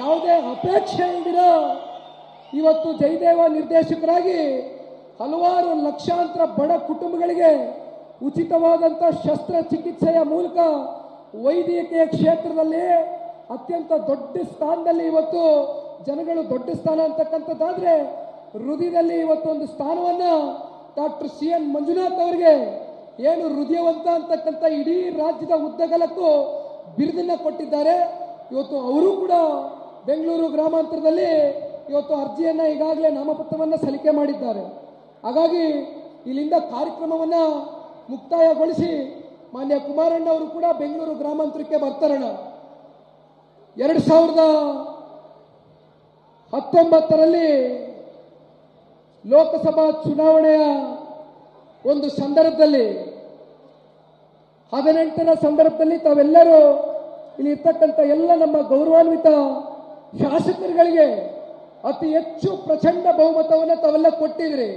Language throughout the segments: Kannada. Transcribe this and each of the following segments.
ಯಾವುದೇ ಅಪೇಕ್ಷೆ ಇಲ್ದಿರ ಇವತ್ತು ಜಯದೇವ ನಿರ್ದೇಶಕರಾಗಿ ಹಲವಾರು ಲಕ್ಷಾಂತರ ಬಡ ಕುಟುಂಬಗಳಿಗೆ ಉಚಿತವಾದಂಥ ಶಸ್ತ್ರಚಿಕಿತ್ಸೆಯ ಮೂಲಕ ವೈದ್ಯಕೀಯ ಕ್ಷೇತ್ರದಲ್ಲಿ ಅತ್ಯಂತ ದೊಡ್ಡ ಸ್ಥಾನದಲ್ಲಿ ಇವತ್ತು ಜನಗಳು ದೊಡ್ಡ ಸ್ಥಾನ ಅಂತಕ್ಕಂಥದ್ದಾದ್ರೆ ಹೃದಯದಲ್ಲಿ ಇವತ್ತು ಒಂದು ಸ್ಥಾನವನ್ನ ಡಾಕ್ಟರ್ CN ಮಂಜುನಾಥ್ ಅವರಿಗೆ ಏನು ಹೃದಯವಂತ ಅಂತಕ್ಕಂಥ ಇಡೀ ರಾಜ್ಯದ ಉದ್ದಗಲಕ್ಕೂ ಬಿರುದನ್ನ ಕೊಟ್ಟಿದ್ದಾರೆ. ಇವತ್ತು ಅವರು ಕೂಡ ಬೆಂಗಳೂರು ಗ್ರಾಮಾಂತರದಲ್ಲಿ ಇವತ್ತು ಅರ್ಜಿಯನ್ನ ಈಗಾಗಲೇ ನಾಮಪತ್ರವನ್ನ ಸಲ್ಲಿಕೆ ಮಾಡಿದ್ದಾರೆ. ಹಾಗಾಗಿ ಇಲ್ಲಿಂದ ಕಾರ್ಯಕ್ರಮವನ್ನ ಮುಕ್ತಾಯಗೊಳಿಸಿ ಮಾನ್ಯ ಕುಮಾರಣ್ಣ ಅವರು ಕೂಡ ಬೆಂಗಳೂರು ಗ್ರಾಮಾಂತರಕ್ಕೆ ಬರ್ತಾರಣ್ಣ. 2019ರಲ್ಲಿ ಲೋಕಸಭಾ ಚುನಾವಣೆಯ ಒಂದು ಸಂದರ್ಭದಲ್ಲಿ 18ರ ಸಂದರ್ಭದಲ್ಲಿ ತಾವೆಲ್ಲರೂ ಇಲ್ಲಿ ಇರ್ತಕ್ಕಂಥ ಎಲ್ಲ ನಮ್ಮ ಗೌರವಾನ್ವಿತ ಶಾಸಕರುಗಳಿಗೆ ಅತಿ ಹೆಚ್ಚು ಪ್ರಚಂಡ ಬಹುಮತವನ್ನು ತಾವೆಲ್ಲ ಕೊಟ್ಟಿದ್ರಿ.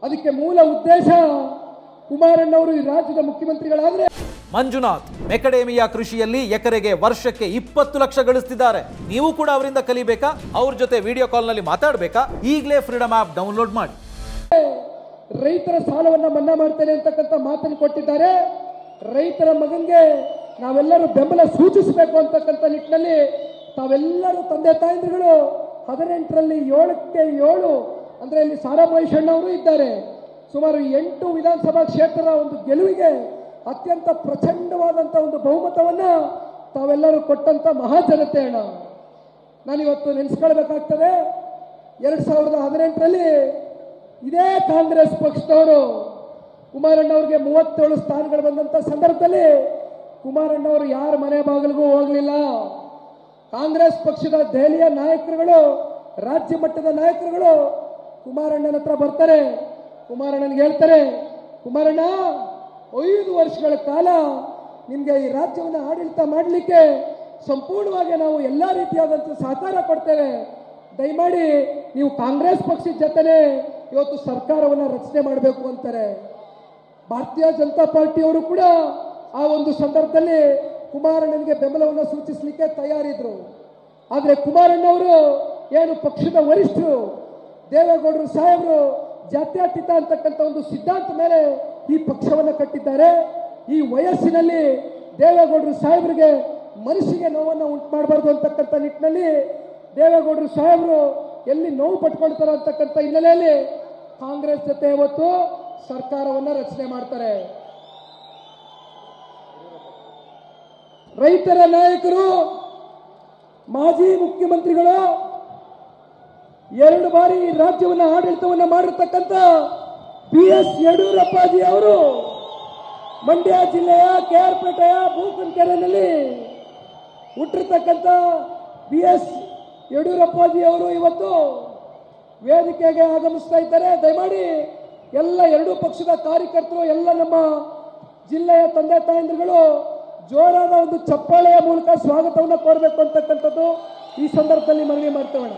ಅದಕ್ಕೆ ಮೂಲ ಉದ್ದೇಶ ಕುಮಾರಣ್ಣವರು ಈ ರಾಜ್ಯದ ಮುಖ್ಯಮಂತ್ರಿಗಳಾದ್ರೆ ಮಂಜುನಾಥ್ ಮೆಕಡೇಮಿಯಾ ಕೃಷಿಯಲ್ಲಿ ಎಕರೆಗೆ ವರ್ಷಕ್ಕೆ 20 ಲಕ್ಷ ಗಳಿಸ್ತಿದ್ದಾರೆ. ನೀವು ಕೂಡ ಅವರಿಂದ ಕಲಿಬೇಕಾ? ಅವ್ರ ಜೊತೆ ವಿಡಿಯೋ ಕಾಲ್ ನಲ್ಲಿ ಮಾತಾಡಬೇಕಾ? ಈಗಲೇ ಫ್ರೀಡಮ್ ಆಪ್ ಡೌನ್ಲೋಡ್ ಮಾಡಿ. ರೈತರ ಸಾಲವನ್ನ ಮನ್ನಾ ಮಾಡ್ತೇನೆ ಅಂತಕ್ಕಂಥ ಮಾತನ್ನು ಕೊಟ್ಟಿದ್ದಾರೆ. ರೈತರ ಮಗನಿಗೆ ನಾವೆಲ್ಲರೂ ಬೆಂಬಲ ಸೂಚಿಸಬೇಕು ಅಂತಕ್ಕಂಥ ನಿಟ್ಟಿನಲ್ಲಿ ತಾವೆಲ್ಲರೂ ತಂದೆ ತಾಯಂದಿರುಗಳು 18ರಲ್ಲಿ 7ಕ್ಕೆ 7 ಅಂದ್ರೆ ಇಲ್ಲಿ ಸಾರಾ ಮಹೇಶಣ್ಣ ಅವರು ಇದ್ದಾರೆ. ಸುಮಾರು 8 ವಿಧಾನಸಭಾ ಕ್ಷೇತ್ರದ ಒಂದು ಗೆಲುವಿಗೆ ಅತ್ಯಂತ ಪ್ರಚಂಡವಾದಂಥ ಒಂದು ಬಹುಮತವನ್ನ ತಾವೆಲ್ಲರೂ ಕೊಟ್ಟಂತ ಮಹಾಜನತೆ ಅಣ್ಣ. ನಾನಿವತ್ತು ನೆನೆಸ್ಕೊಳ್ಬೇಕಾಗ್ತದೆ. 2018ರಲ್ಲಿ ಇದೇ ಕಾಂಗ್ರೆಸ್ ಪಕ್ಷದವರು ಕುಮಾರಣ್ಣ ಅವರಿಗೆ 37 ಸ್ಥಾನಗಳು ಬಂದಂತ ಸಂದರ್ಭದಲ್ಲಿ ಕುಮಾರಣ್ಣ ಅವರು ಯಾರ ಮನೆ ಬಾಗಿಲಿಗೂ ಹೋಗಲಿಲ್ಲ. ಕಾಂಗ್ರೆಸ್ ಪಕ್ಷದ ದೆಹಲಿಯ ನಾಯಕರುಗಳು, ರಾಜ್ಯ ಮಟ್ಟದ ನಾಯಕರುಗಳು ಕುಮಾರಣ್ಣನ ಹತ್ರ ಬರ್ತಾರೆ. ಕುಮಾರಣ್ಣನಿಗೆ ಹೇಳ್ತಾರೆ, ಕುಮಾರಣ್ಣ 5 ವರ್ಷಗಳ ಕಾಲ ನಿಮಗೆ ಈ ರಾಜ್ಯವನ್ನು ಆಡಳಿತ ಮಾಡಲಿಕ್ಕೆ ಸಂಪೂರ್ಣವಾಗಿ ನಾವು ಎಲ್ಲಾ ರೀತಿಯಾದಂಥ ಸಹಕಾರ ಕೊಡ್ತೇವೆ. ದಯಮಾಡಿ ನೀವು ಕಾಂಗ್ರೆಸ್ ಪಕ್ಷದ ಜೊತೆನೆ ಇವತ್ತು ಸರ್ಕಾರವನ್ನು ರಚನೆ ಮಾಡಬೇಕು ಅಂತಾರೆ. ಭಾರತೀಯ ಜನತಾ ಪಾರ್ಟಿಯವರು ಕೂಡ ಆ ಒಂದು ಸಂದರ್ಭದಲ್ಲಿ ಕುಮಾರಣ್ಣನಿಗೆ ಬೆಂಬಲವನ್ನು ಸೂಚಿಸಲಿಕ್ಕೆ ತಯಾರಿದ್ರು. ಆದರೆ ಕುಮಾರಣ್ಣವರು ಏನು ಪಕ್ಷದ ವರಿಷ್ಠರು ದೇವೇಗೌಡರು ಸಾಹೇಬರು ಜಾತ್ಯತೀತ ಅಂತಕ್ಕಂಥ ಒಂದು ಸಿದ್ಧಾಂತ ಮೇಲೆ ಈ ಪಕ್ಷವನ್ನು ಕಟ್ಟಿದ್ದಾರೆ. ಈ ವಯಸ್ಸಿನಲ್ಲಿ ದೇವೇಗೌಡರು ಸಾಹೇಬರಿಗೆ ಮನಸ್ಸಿಗೆ ನೋವನ್ನು ಉಂಟು ಮಾಡಬಾರ್ದು ಅಂತಕ್ಕಂಥ ನಿಟ್ಟಿನಲ್ಲಿ ದೇವೇಗೌಡರು ಸಾಹೇಬರು ಎಲ್ಲಿ ನೋವು ಪಟ್ಕೊಳ್ತಾರೋ ಅಂತಕ್ಕಂಥ ಹಿನ್ನೆಲೆಯಲ್ಲಿ ಕಾಂಗ್ರೆಸ್ ಜೊತೆ ಇವತ್ತು ಸರ್ಕಾರವನ್ನ ರಚನೆ ಮಾಡ್ತಾರೆ. ರೈತರ ನಾಯಕರು, ಮಾಜಿ ಮುಖ್ಯಮಂತ್ರಿಗಳು, 2 ಬಾರಿ ರಾಜ್ಯವನ್ನ ಆಡಳಿತವನ್ನ ಮಾಡಿರ್ತಕ್ಕಂಥ BS ಯಡಿಯೂರಪ್ಪಾಜಿ ಅವರು ಮಂಡ್ಯ ಜಿಲ್ಲೆಯ KR-ಪೇಟೆಯ ಬೂಕನಕೆರೆಯಲ್ಲಿ ಹುಟ್ಟಿರ್ತಕ್ಕಂಥ BS ಯಡಿಯೂರಪ್ಪಾಜಿ ಅವರು ಇವತ್ತು ವೇದಿಕೆಗೆ ಆಗಮಿಸ್ತಾ ಇದ್ದಾರೆ. ದಯಮಾಡಿ ಎಲ್ಲ 2 ಪಕ್ಷದ ಕಾರ್ಯಕರ್ತರು, ಎಲ್ಲ ನಮ್ಮ ಜಿಲ್ಲೆಯ ತಂದೆ ತಾಯಂದಿರುಗಳು ಜೋರಾದ ಒಂದು ಚಪ್ಪಾಳೆಯ ಮೂಲಕ ಸ್ವಾಗತವನ್ನು ಕೋರಬೇಕು ಅಂತಕ್ಕಂಥದ್ದು ಈ ಸಂದರ್ಭದಲ್ಲಿ ಮನವಿ ಮಾಡ್ತೇವೆ.